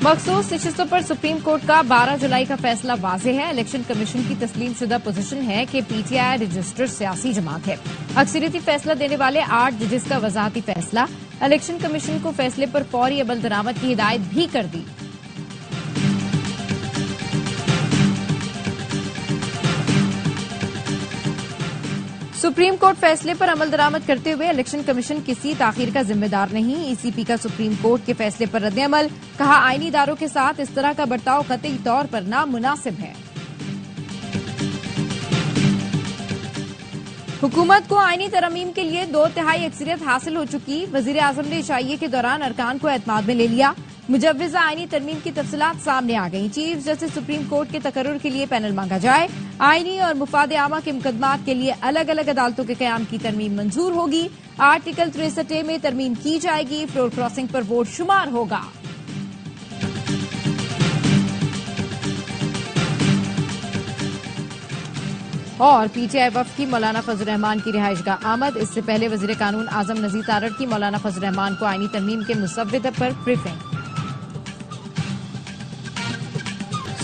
मखसूस नशिस्तों पर supreme court का 12 जुलाई का फैसला वाज़ेह है। इलेक्शन कमीशन की तस्लीम शुदा पोजीशन है कि पीटीआई रजिस्टर्ड सियासी जमात है। अक्सरियती फैसला देने वाले 8 जजेस का वजाहती फैसला। इलेक्शन कमीशन को फैसले पर फौरी अमल दरामद की हिदायत भी कर दी। सुप्रीम कोर्ट फैसले पर अमल दरामद करते हुए इलेक्शन कमीशन किसी ताखीर का जिम्मेदार नहीं। ईसीपी का सुप्रीम कोर्ट के फैसले पर रद्द-ए-अमल। कहा, आईनी इदारों के साथ इस तरह का बर्ताव कतई तौर पर नामुनासिब है। हुकूमत को आईनी तरमीम के लिए 2/3 अक्सरियत हासिल हो चुकी। वजीर आजम ने इशाइये के दौरान अरकान को एतमाद में ले लिया। मुजव्विज़ा आईनी तरमीम की तफसीलात सामने आ गई। चीफ जस्टिस सुप्रीम कोर्ट के तकर्रुर के लिए पैनल मांगा जाए। आईनी और मुफाद आमा के मुकदमात के लिए अलग अलग अदालतों के कयाम की तरमीम मंजूर होगी। आर्टिकल 63 में तरमीम की जाएगी। फ्लोर क्रॉसिंग पर वोट शुमार होगा। और पीटीआई वफ्द की मौलाना फजल रहमान की रिहाइशगाह आमद। इससे पहले वजीर कानून आजम नजीर तारड़ की मौलाना फजल रहमान को आईनी तरमीम के मुसव्विदा पर ब्रीफिंग।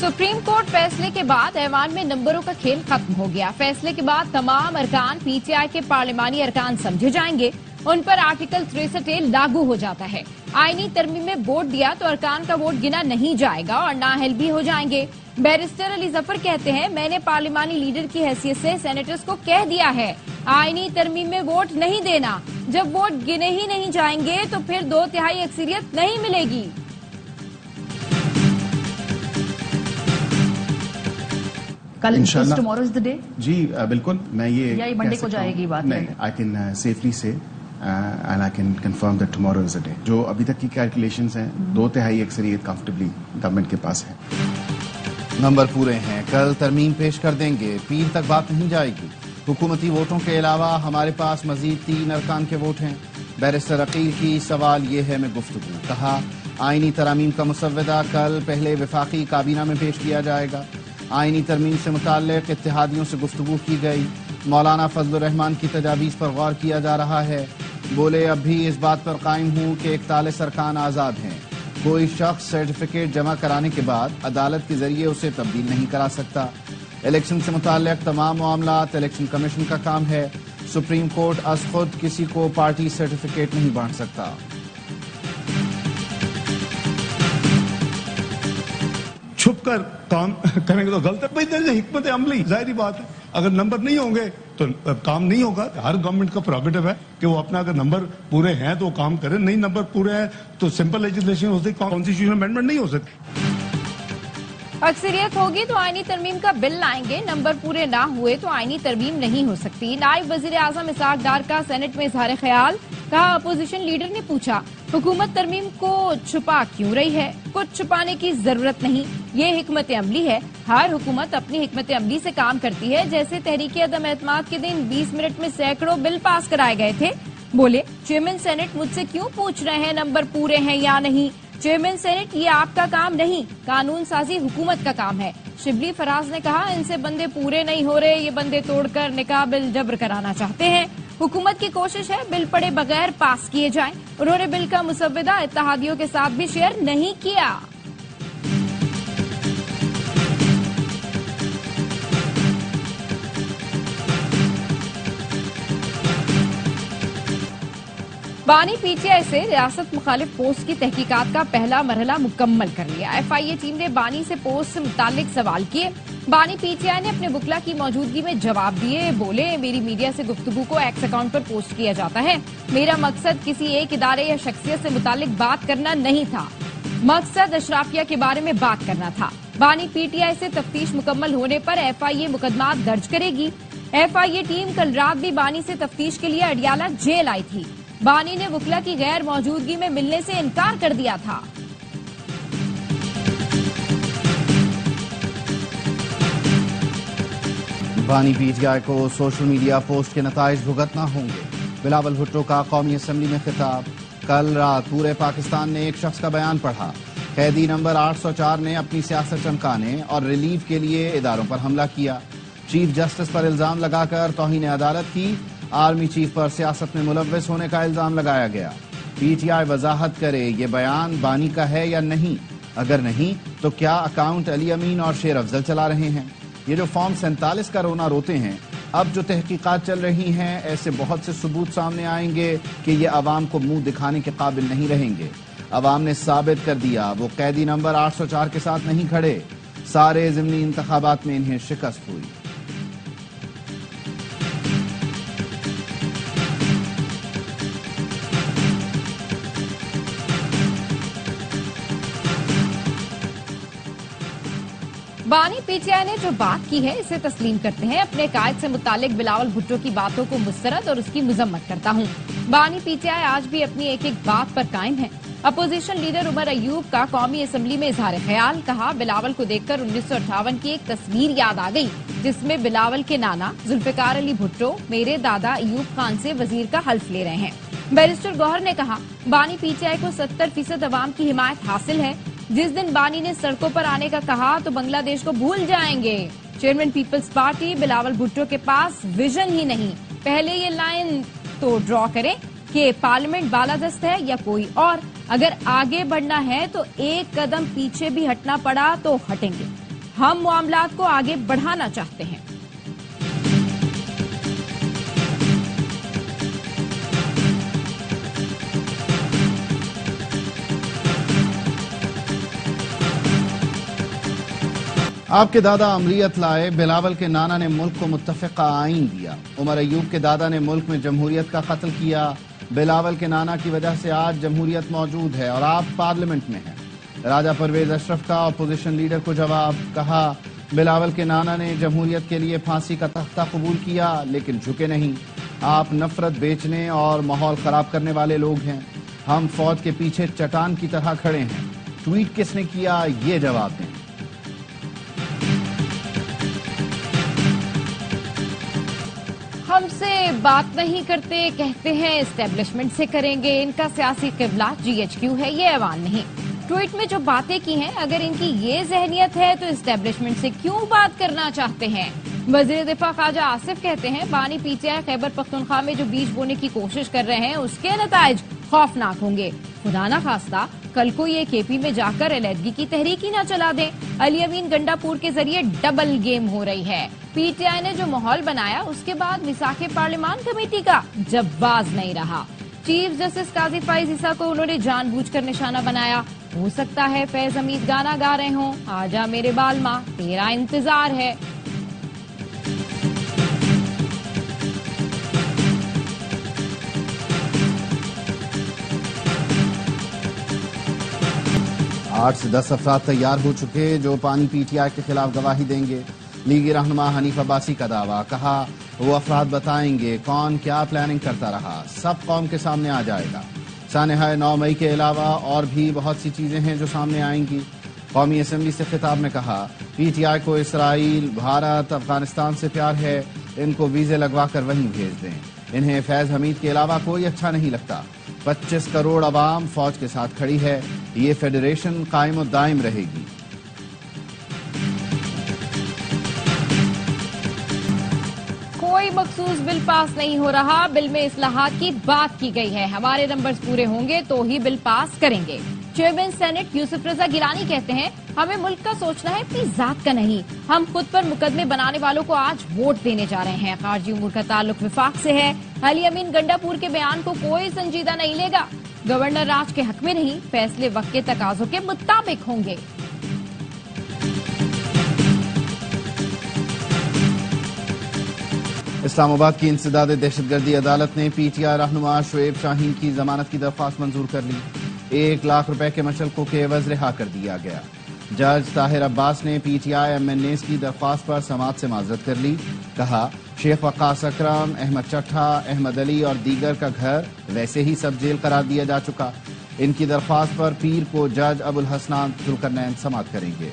सुप्रीम कोर्ट फैसले के बाद ऐवान में नंबरों का खेल खत्म हो गया। फैसले के बाद तमाम अरकान पीटीआई के पार्लिमानी अरकान समझे जाएंगे। उन पर आर्टिकल 63 लागू हो जाता है। आईनी तरमीम में वोट दिया तो अरकान का वोट गिना नहीं जाएगा और नाअहल भी हो जाएंगे। बैरिस्टर अली जफर कहते हैं, मैंने पार्लिमानी लीडर की हैसियत से सेनेटर्स को कह दिया है, आईनी तरमीम में वोट नहीं देना। जब वोट गिने ही नहीं जाएंगे तो फिर 2/3 अक्सरियत नहीं मिलेगी। कल टुमारो इज द डे जी बिल्कुल। मैं ये मंडे को जाएगी बात नहीं, आई कैन सेफली से and I can confirm that tomorrow is the day. जो अभी तक की कैलकुलेशंस हैं 2/3 अक्सरियत कंफर्टेबली गवर्नमेंट के पास है। नंबर पूरे हैं, कल तरमीम पेश कर देंगे। पीर तक बात नहीं जाएगी। हुकूमती वोटों के अलावा हमारे पास मजीद 3 अरकान के वोट हैं। बैरिस्टर अकील की सवाल ये है में गुफ्तगू। कहा, आईनी तरामीम का मुसव्वदा कल पहले वफाकी काबीना में पेश किया जाएगा। आईनी तरमीम से मुताल्लिक इत्तेहादियों से गुफ्तगू की गई। मौलाना फजल रहमान की तजावीज़ पर गौर किया जा रहा है। बोले, अब भी इस बात पर कायम हूँ कि 41 अरकान आज़ाद हैं। कोई शख्स सर्टिफिकेट जमा कराने के बाद अदालत के जरिए उसे तब्दील नहीं करा सकता। इलेक्शन से मुताल्लिक तमाम मामलात इलेक्शन कमीशन का काम है। सुप्रीम कोर्ट अज खुद किसी को पार्टी सर्टिफिकेट नहीं बांट सकता। छुप कर काम करेंगे तो गलत है भाई। हिकमत अमली जाहिर बात है, अगर नंबर नहीं होंगे तो काम नहीं होगा। हर गवर्नमेंट का प्रोगेटिव है कि वो अपना अगर नंबर पूरे हैं तो वो काम करे, नहीं नंबर पूरे हैं तो सिंपल लेजिस्लेशन हो सकती, कॉन्स्टिट्यूशनल अमेंडमेंट नहीं हो सकती। अक्सरियत होगी तो आईनी तरमीम का बिल लाएंगे। नंबर पूरे ना हुए तो आईनी तरमीम नहीं हो सकती। नायब वजीर आजम इसहाक डार का सेनेट में इजहार ख्याल। कहा, अपोजिशन लीडर ने पूछा, हुकूमत तरमीम को छुपा क्यों रही है? कुछ छुपाने की जरूरत नहीं, ये हिकमत अमली है। हर हुकूमत अपनी हिकमत अमली से काम करती है। जैसे तहरीक अदम एतमाद के दिन 20 मिनट में सैकड़ों बिल पास कराए गए थे। बोले, चेयरमैन सेनेट मुझसे क्यों पूछ रहे हैं नंबर पूरे हैं या नहीं? चेयरमैन सेनेट, ये आपका काम नहीं, कानून साजी हुकूमत का काम है। शिबली फराज ने कहा, इनसे बंदे पूरे नहीं हो रहे, ये बंदे तोड़कर निकाह बिल जब्र कराना चाहते हैं। हुकूमत की कोशिश है बिल पढ़े बगैर पास किए जाएं। उन्होंने बिल का मुसव्वदा इत्तेहादियों के साथ भी शेयर नहीं किया। बानी पीटीआई से रियासत मुखालिफ पोस्ट की तहकीकात का पहला मरहला मुकम्मल कर लिया। एफआईए टीम ने बानी से पोस्ट से मुतालिक सवाल किए। बानी पीटीआई ने अपने बुकला की मौजूदगी में जवाब दिए। बोले, मेरी मीडिया से गुफ्तगू को एक्स अकाउंट पर पोस्ट किया जाता है। मेरा मकसद किसी एक इदारे या शख्सियत से मुतालिक बात करना नहीं था, मकसद अशराफिया के बारे में बात करना था। बानी पीटीआई से तफ्तीश मुकम्मल होने पर एफआईए मुकदमात दर्ज करेगी। एफआईए टीम कल रात भी बानी से तफ्तीश के लिए अडियाला जेल आई थी। बानी ने वकला की गैर मौजूदगी में मिलने से इनकार कर दिया था। बानी पीटीआई को सोशल मीडिया पोस्ट के नताइज भुगतना होंगे। बिलावल भुट्टो का कौमी असम्बली में खिताब। कल रात पूरे पाकिस्तान ने एक शख्स का बयान पढ़ा। कैदी नंबर 804 ने अपनी सियासत चमकाने और रिलीफ के लिए इदारों पर हमला किया। चीफ जस्टिस पर इल्जाम लगाकर तौहीन अदालत की। आर्मी चीफ पर सियासत में मुलव्वस होने का इल्जाम लगाया गया। पीटीआई वजाहत करे ये बयान बानी का है या नहीं। अगर नहीं तो क्या अकाउंट अली अमीन और शेर अफजल चला रहे हैं? ये जो फॉर्म 47 का रोना रोते हैं, अब जो तहकीकात चल रही हैं, ऐसे बहुत से सबूत सामने आएंगे कि ये अवाम को मुंह दिखाने के काबिल नहीं रहेंगे। अवाम ने साबित कर दिया वो कैदी नंबर 804 के साथ नहीं खड़े। सारे ज़िमनी इंतखाबात में इन्हें शिकस्त हुई। बानी पीटीआई ने जो बात की है इसे तस्लीम करते हैं। अपने कायद से मुतालिक बिलावल भुट्टो की बातों को मुस्तरद और उसकी मजम्मत करता हूँ। बानी पीटीआई आज भी अपनी एक एक बात पर कायम है। अपोजिशन लीडर उमर अयूब का कौमी असम्बली में इजहार ख्याल, कहा बिलावल को देखकर 1958 की एक तस्वीर याद आ गई जिसमें बिलावल के नाना जुल्फिकार अली भुट्टो मेरे दादा अयूब खान से वजीर का हल्फ ले रहे हैं। बैरिस्टर गौहर ने कहा बानी पीटीआई को 70% अवाम की हिमायत हासिल है। जिस दिन बानी ने सड़कों पर आने का कहा तो बांग्लादेश को भूल जाएंगे। Chairman peoples party Bilawal Bhutto के पास विजन ही नहीं। पहले ये लाइन तो ड्रॉ करें कि पार्लियामेंट बालादस्त है या कोई और। अगर आगे बढ़ना है तो एक कदम पीछे भी हटना पड़ा तो हटेंगे। हम मामलात को आगे बढ़ाना चाहते हैं। आपके दादा अमरीयत लाए, बिलावल के नाना ने मुल्क को मुत्तफ़िक़ा आईन दिया। उमर अयूब के दादा ने मुल्क में जमहूरियत का कत्ल किया। बिलावल के नाना की वजह से आज जमहूरियत मौजूद है और आप पार्लियामेंट में हैं। राजा परवेज अशरफ का अपोजिशन लीडर को जवाब, कहा बिलावल के नाना ने जमहूरियत के लिए फांसी का तख्ता कबूल किया लेकिन झुके नहीं। आप नफरत बेचने और माहौल खराब करने वाले लोग हैं। हम फौज के पीछे चट्टान की तरह खड़े हैं। ट्वीट किसने किया, ये जवाब दें। हमसे बात नहीं करते, कहते हैं एस्टेब्लिशमेंट से करेंगे। इनका सियासी किबला GHQ है, ये ऐवान नहीं। ट्वीट में जो बातें की हैं, अगर इनकी ये जहनियत है तो एस्टेब्लिशमेंट से क्यों बात करना चाहते हैं? वजीर दिफा ख्वाजा आसिफ कहते हैं बानी पीटीआई खैबर पख्तूनख्वा में जो बीज बोने की कोशिश कर रहे हैं उसके नताइज खौफनाक होंगे। खुदा ना खास्ता कल को ये KP में जाकर अलहदगी की तहरीक ही ना चला दें। अली अमीन गंडापुर के जरिए डबल गेम हो रही है। पीटीआई ने जो माहौल बनाया उसके बाद मिसाके पार्लियामान कमेटी का जब्बाज नहीं रहा। चीफ जस्टिस काजी फाइज ईसा को उन्होंने जानबूझकर निशाना बनाया। हो सकता है फैज हमीद गाना गा रहे हों, आजा मेरे बालमा तेरा इंतजार है। आठ से 10 अफराद तैयार हो चुके जो पानी पीटीआई के खिलाफ गवाही देंगे। लीगी रहनुमा हनीफ अब्बासी का दावा, कहा वो अफराद बताएंगे कौन क्या प्लानिंग करता रहा, सब कौम के सामने आ जाएगा। सानहा 9 मई के अलावा और भी बहुत सी चीजें हैं जो सामने आएंगी। कौमी असम्बली से खिताब में कहा पीटीआई को इसराइल, भारत, अफगानिस्तान से प्यार है, इनको वीजे लगवा कर वहीं भेज दें। इन्हें फैज हमीद के अलावा कोई अच्छा नहीं लगता। 25 करोड़ अवाम फौज के साथ खड़ी है। ये फेडरेशन कायम दायम रहेगी। कोई मखसूस बिल पास नहीं हो रहा। बिल में इस्लाहात की बात की गई है। हमारे नंबर्स पूरे होंगे तो ही बिल पास करेंगे। चेयरमैन सेनेट यूसुफ रजा गिलानी कहते हैं हमें मुल्क का सोचना है, अपनी जात का नहीं। हम खुद पर मुकदमे बनाने वालों को आज वोट देने जा रहे हैं। खारजी उमूर का ताल्लुक विफाक से है। अली अमीन गंडापुर के बयान को कोई संजीदा नहीं लेगा। गवर्नर राज के हक में नहीं, फैसले वक्त के तकाजों के मुताबिक होंगे। इस्लामाबाद की इंसदाद दहशतगर्दी अदालत ने पीटीआई रहनुमा शुएब शाहीन की जमानत की दरख्वास्त मंजूर कर ली। 1 लाख रुपए के मशल्कों के एवज रिहा कर दिया गया। जज ताहिर अब्बास ने पीटीआई MNAs की दरख्वास्त पर समाअत से माजरत कर ली। कहा शेख वकास अकरम, अहमद चट्ठा, अहमद अली और दीगर का घर वैसे ही सब जेल करार दिया जा चुका। इनकी दरख्वास्त पर पीर को जज अबुल हसनान जुल्करनैन समाअत करेंगे।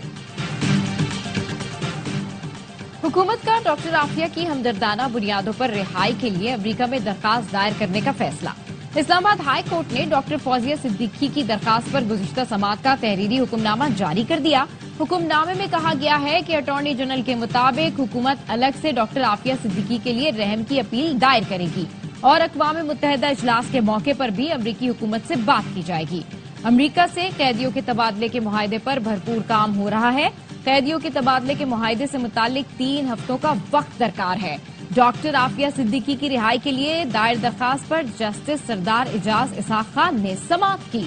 हुकूमत का डॉक्टर आफिया की हमदर्दाना बुनियादों पर रिहाई के लिए अमरीका में दरखास्त दायर करने का फैसला। इस्लामाबाद हाई कोर्ट ने डॉक्टर फौजिया सिद्दीकी की दरखास्त पर गुज़िश्ता समाअत का तहरीरी हुक्मनामा जारी कर दिया। हुक्मनामे में कहा गया है कि अटॉर्नी जनरल के मुताबिक हुकूमत अलग से डॉक्टर आफिया सिद्दीकी के लिए रहम की अपील दायर करेगी और अक़वाम मुत्तहिदा इजलास के मौके पर भी अमरीकी हुकूमत से बात की जाएगी। अमेरिका से कैदियों के तबादले के मुआहदे पर भरपूर काम हो रहा है। कैदियों के तबादले के मुआहदे से मुतालिक 3 हफ्तों का वक्त दरकार है। डॉक्टर आफिया सिद्दीकी की रिहाई के लिए दायर दरखास्त पर जस्टिस सरदार इजाज इसाक खान ने समाअत की।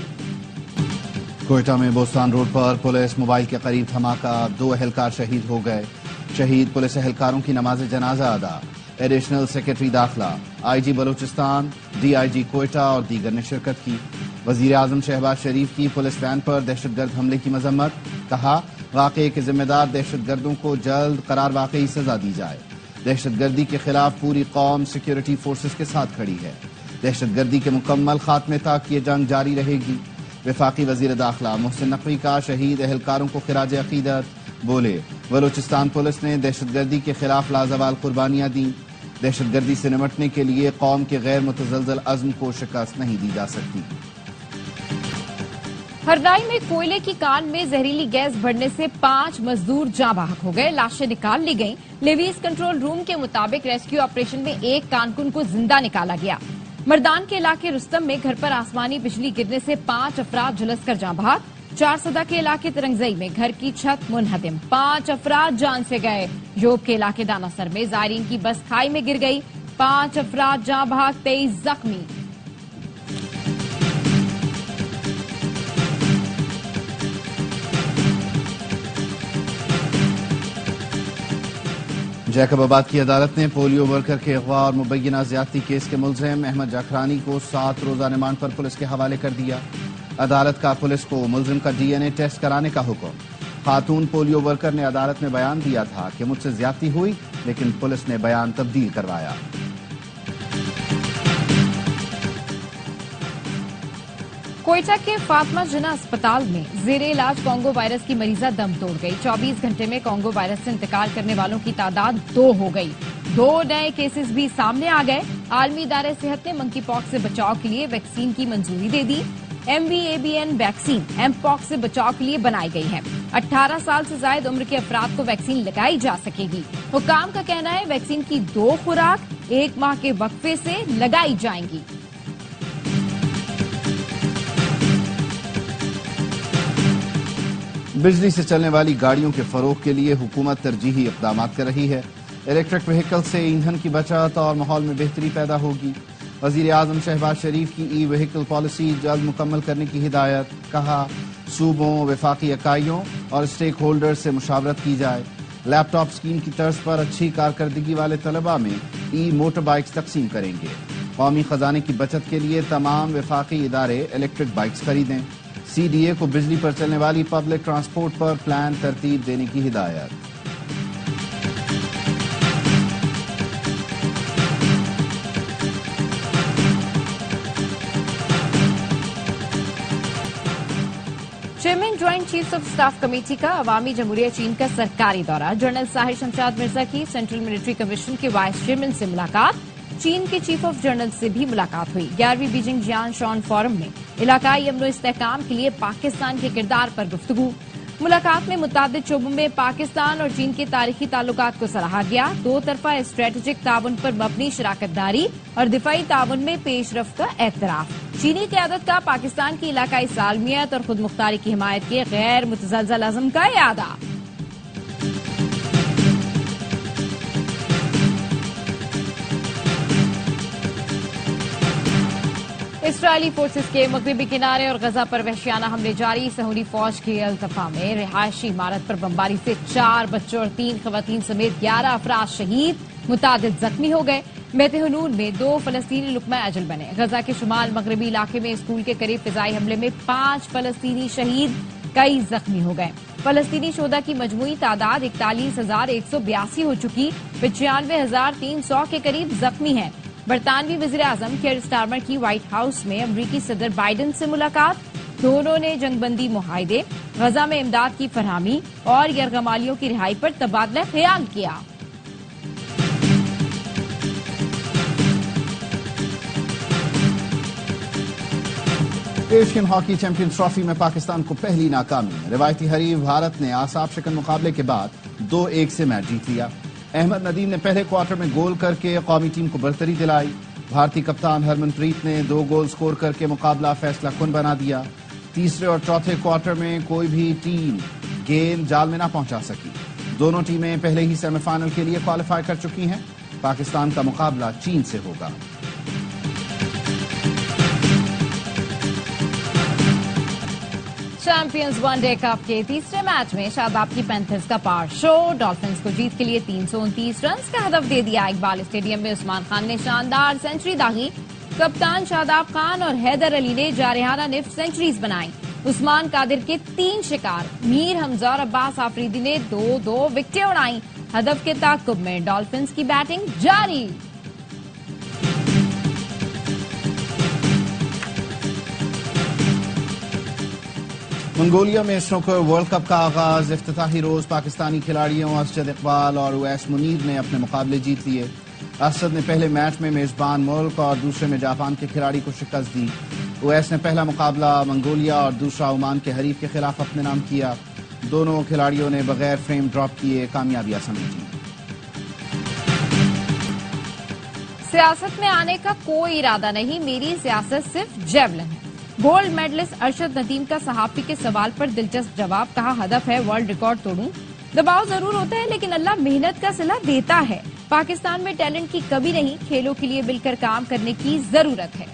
कोयटा में बोस्तान रोड पर पुलिस मोबाइल के करीब धमाका, 2 एहलकार शहीद हो गए। शहीद पुलिस एहलकारों की नमाज जनाजा अदा। एडिशनल सेक्रेटरी दाखिला, IG बलूचिस्तान, DIG कोयटा और दीगर ने शिरकत की। वजीर आजम शहबाज शरीफ की पुलिस वैन पर दहशतगर्द हमले की मजम्मत, कहा वाकये के जिम्मेदार दहशतगर्दों को जल्द करार वाकई सजा दी जाए। दहशतगर्दी के खिलाफ पूरी कौम सिक्योरिटी फोर्सेस के साथ खड़ी है। दहशतगर्दी के मुकम्मल खात्मे तक ये जंग जारी रहेगी। वफाकी वजीर दाखिला मोहसिन नकवी का शहीद एहलकारों को खिराज अकीदत, बोले बलूचिस्तान पुलिस ने दहशतगर्दी के खिलाफ लाजवाल कुर्बानियां दी। दहशतगर्दी से निपटने के लिए कौम के गैर मुतज़लज़ल अज़्म को शिकस्त नहीं दी जा सकती। हरनाई में कोयले की कान में जहरीली गैस भरने से 5 मजदूर जाँ बहक हो गए। लाशें निकाल ली गईं। लेवीज कंट्रोल रूम के मुताबिक रेस्क्यू ऑपरेशन में एक कारकुन को जिंदा निकाला गया। मर्दान के इलाके रुस्तम में घर पर आसमानी बिजली गिरने से 5 अफराद झुलसकर जाँ बहक। 4 सदा के इलाके तिरंगजई में घर की छत मुनहदिम, 5 अफराद जान से गए। जोब के इलाके दानासर में जायरीन की बस खाई में गिर गई, 5 अफराद जाँ बहक, 23 जख्मी। जैकबाबाद की अदालत ने पोलियो वर्कर के अगवा और मुबैना ज्यादती केस के मुलजिम अहमद जाखरानी को 7 रोजा रिमांड पर पुलिस के हवाले कर दिया। अदालत का पुलिस को मुलजिम का DNA टेस्ट कराने का हुक्म। खातून पोलियो वर्कर ने अदालत में बयान दिया था कि मुझसे ज्यादती हुई, लेकिन पुलिस ने बयान तब्दील करवाया। कोयटा के फातिमा जिन्ना अस्पताल में जेर इलाज कोंगो वायरस की मरीजा दम तोड़ गई। 24 घंटे में कोंगो वायरस से इंतकाल करने वालों की तादाद 2 हो गई। 2 नए केसेस भी सामने आ गए। आलमी इदारे सेहत ने मंकी पॉक्स से बचाव के लिए वैक्सीन की मंजूरी दे दी। MVABN वैक्सीन एमपॉक्स से बचाव के लिए बनाई गई है। 18 साल से जायद उम्र के अफराद को वैक्सीन लगाई जा सकेगी। हुकाम का कहना है वैक्सीन की 2 खुराक 1 माह के वक्फे से लगाई जाएंगी। बिजली से चलने वाली गाड़ियों के फरोग के लिए हुकूमत तरजीही इकदाम कर रही है। इलेक्ट्रिक व्हीकल से ईंधन की बचत और माहौल में बेहतरी पैदा होगी। वजीर आजम शहबाज शरीफ की ई-व्हीकल पॉलिसी जल्द मुकम्मल करने की हिदायत, कहा सूबों, वफाकी इकाइयों और स्टेक होल्डर से मुशावरत की जाए। लैपटॉप स्कीम की तर्ज पर अच्छी कारकर्दगी वाले तलबा में मोटर बाइक्स तकसीम करेंगे। कौमी खजाने की बचत के लिए तमाम वफाकी इदारे इलेक्ट्रिक बाइक्स खरीदें। CDA को बिजली पर चलने वाली पब्लिक ट्रांसपोर्ट पर प्लान तरतीब देने की हिदायत। Chairman joint chiefs of staff committee का अवामी जमहूरिया चीन का सरकारी दौरा। जनरल साहिर शमशाद मिर्जा की सेंट्रल मिलिट्री कमीशन के वाइस चेयरमैन से मुलाकात। चीन के चीफ ऑफ जनरल से भी मुलाकात हुई। 11वीं बीजिंग जियान शॉन फोरम में इलाकाई अमन इस्तेहकाम के लिए पाकिस्तान के किरदार पर गुफ्तगू। मुलाकात में मुताबिक शोबों में पाकिस्तान और चीन के तारीखी ताल्लुकात को सराहा गया। 2 तरफा स्ट्रेटेजिक ताउन पर मबनी शराकतदारी और दिफाई ताउन में पेशरफ्त का एतराफ। चीनी क़यादत का पाकिस्तान की इलाकाई सालमियत और खुद मुख्तारी की हिमायत के गैर मुतज़लज़ल अज़्म का इरादा। इसराइली फोर्सेस के मगरबी किनारे और गजा पर वहशियाना हमले जारी। सहूनी फौज की अल्तफा में रिहायशी इमारत पर बमबारी से 4 बच्चों और 3 खवातीन समेत 11 अफराद शहीद, मुतादिद जख्मी हो गए। बेतहनून में 2 फलस्तीनी लुकमा अजल बने। गजा के शुमाल मगरबी इलाके में स्कूल के करीब फिजाई हमले में 5 फलस्तीनी शहीद, कई जख्मी हो गए। फलस्तीनी शोधा की मजमूई तादाद 41,182 हो चुकी, 95,300 के करीब जख्मी हैं। बरतानवी वज़ीर आज़म केयर स्टारमर की व्हाइट हाउस में अमरीकी सदर बाइडन से मुलाकात। दोनों ने जंगबंदी मुआहदे, गजा में इमदाद की फरहमी और यरगमालियों की रिहाई पर तबादला ख्याल किया। एशियन हॉकी चैंपियंस ट्रॉफी में पाकिस्तान को पहली नाकामी। रिवायती हरीफ भारत ने आसाब शिकन मुकाबले के बाद 2-1 से मैच जीत लिया। अहमद नदीम ने पहले क्वार्टर में गोल करके कौमी टीम को बरतरी दिलाई। भारतीय कप्तान हरमनप्रीत ने 2 गोल स्कोर करके मुकाबला फैसला कुन बना दिया। तीसरे और चौथे क्वार्टर में कोई भी टीम गेंद जाल में ना पहुंचा सकी। दोनों टीमें पहले ही सेमीफाइनल के लिए क्वालिफाई कर चुकी हैं। पाकिस्तान का मुकाबला चीन से होगा। चैंपियंस वनडे कप के तीसरे मैच में शादाब की पैंथर्स का पार शो। डॉल्फिन्स को जीत के लिए 329 रन का हदफ दे दिया। इकबाल स्टेडियम में उस्मान खान ने शानदार सेंचुरी दागी। कप्तान शादाब खान और हैदर अली ने जारहाना निफ्ट सेंचुरीज बनाई। उस्मान कादिर के 3 शिकार, मीर हमजा और अब्बास आफरीदी ने 2-2 विकेटें उड़ाई। हदफ के ताक़ुब में डॉल्फिन्स की बैटिंग जारी। मंगोलिया में स्नूकर वर्ल्ड कप का आगाज। इफ्तिताही रोज पाकिस्तानी खिलाड़ियों असद इकबाल और उवैस मुनीर ने अपने मुकाबले जीत लिए। असद ने पहले मैच में मेजबान मुल्क और दूसरे में जापान के खिलाड़ी को शिकस्त दी। उवैस ने पहला मुकाबला मंगोलिया और दूसरा ओमान के हरीफ के खिलाफ अपने नाम किया। दोनों खिलाड़ियों ने बगैर फ्रेम ड्रॉप किए कामयाबियां समेटी। सियासत में आने का कोई इरादा नहीं, मेरी सियासत सिर्फ जेवलिन है। गोल्ड मेडलिस्ट अरशद नदीम का सहाफी के सवाल पर दिलचस्प जवाब। कहा, हदफ है वर्ल्ड रिकॉर्ड तोड़ूं। दबाव जरूर होता है लेकिन अल्लाह मेहनत का सिला देता है। पाकिस्तान में टैलेंट की कमी नहीं, खेलों के लिए मिलकर काम करने की जरूरत है।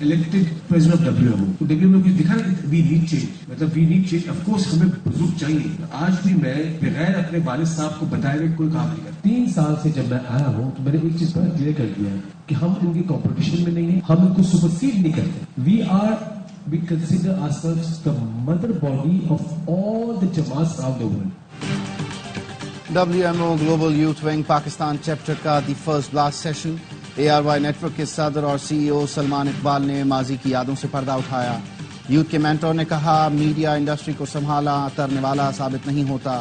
elected president of WMO, तो WMO कुछ दिखा नहीं। We need change, मतलब we need change, of course हमें बुजुर्ग चाहिए। आज भी मैं बगैर अपने वालिद साहब को बताए हुए कोई काम नहीं करता। 3 साल से जब मैं आया हूँ तो मैंने एक चीज बड़ा क्लियर कर दिया है कि हम इनके कंपटीशन में नहीं है, हम इनको सुपरसीड नहीं करते। We consider ourselves the mother body of all the jamaats around the world. WMO global youth wing Pakistan chapter का the first blast session. ARY network के सदर और CEO सलमान इकबाल ने माजी की यादों से पर्दा उठाया। यूथ के मेंटोर ने कहा, मीडिया इंडस्ट्री को संभाला तरने वाला साबित नहीं होता।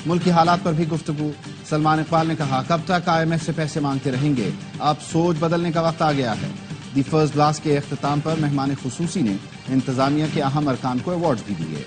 मुल्क की हालात पर भी गुफ्तगू। सलमान इकबाल ने कहा, कब तक IMF से पैसे मांगते रहेंगे, अब सोच बदलने का वक्त आ गया है। दी फर्स्ट ब्लास्ट के अख्ताम पर मेहमान खुसूसी ने इंतजामिया के अहम अरकान को अवार्ड भी दिए।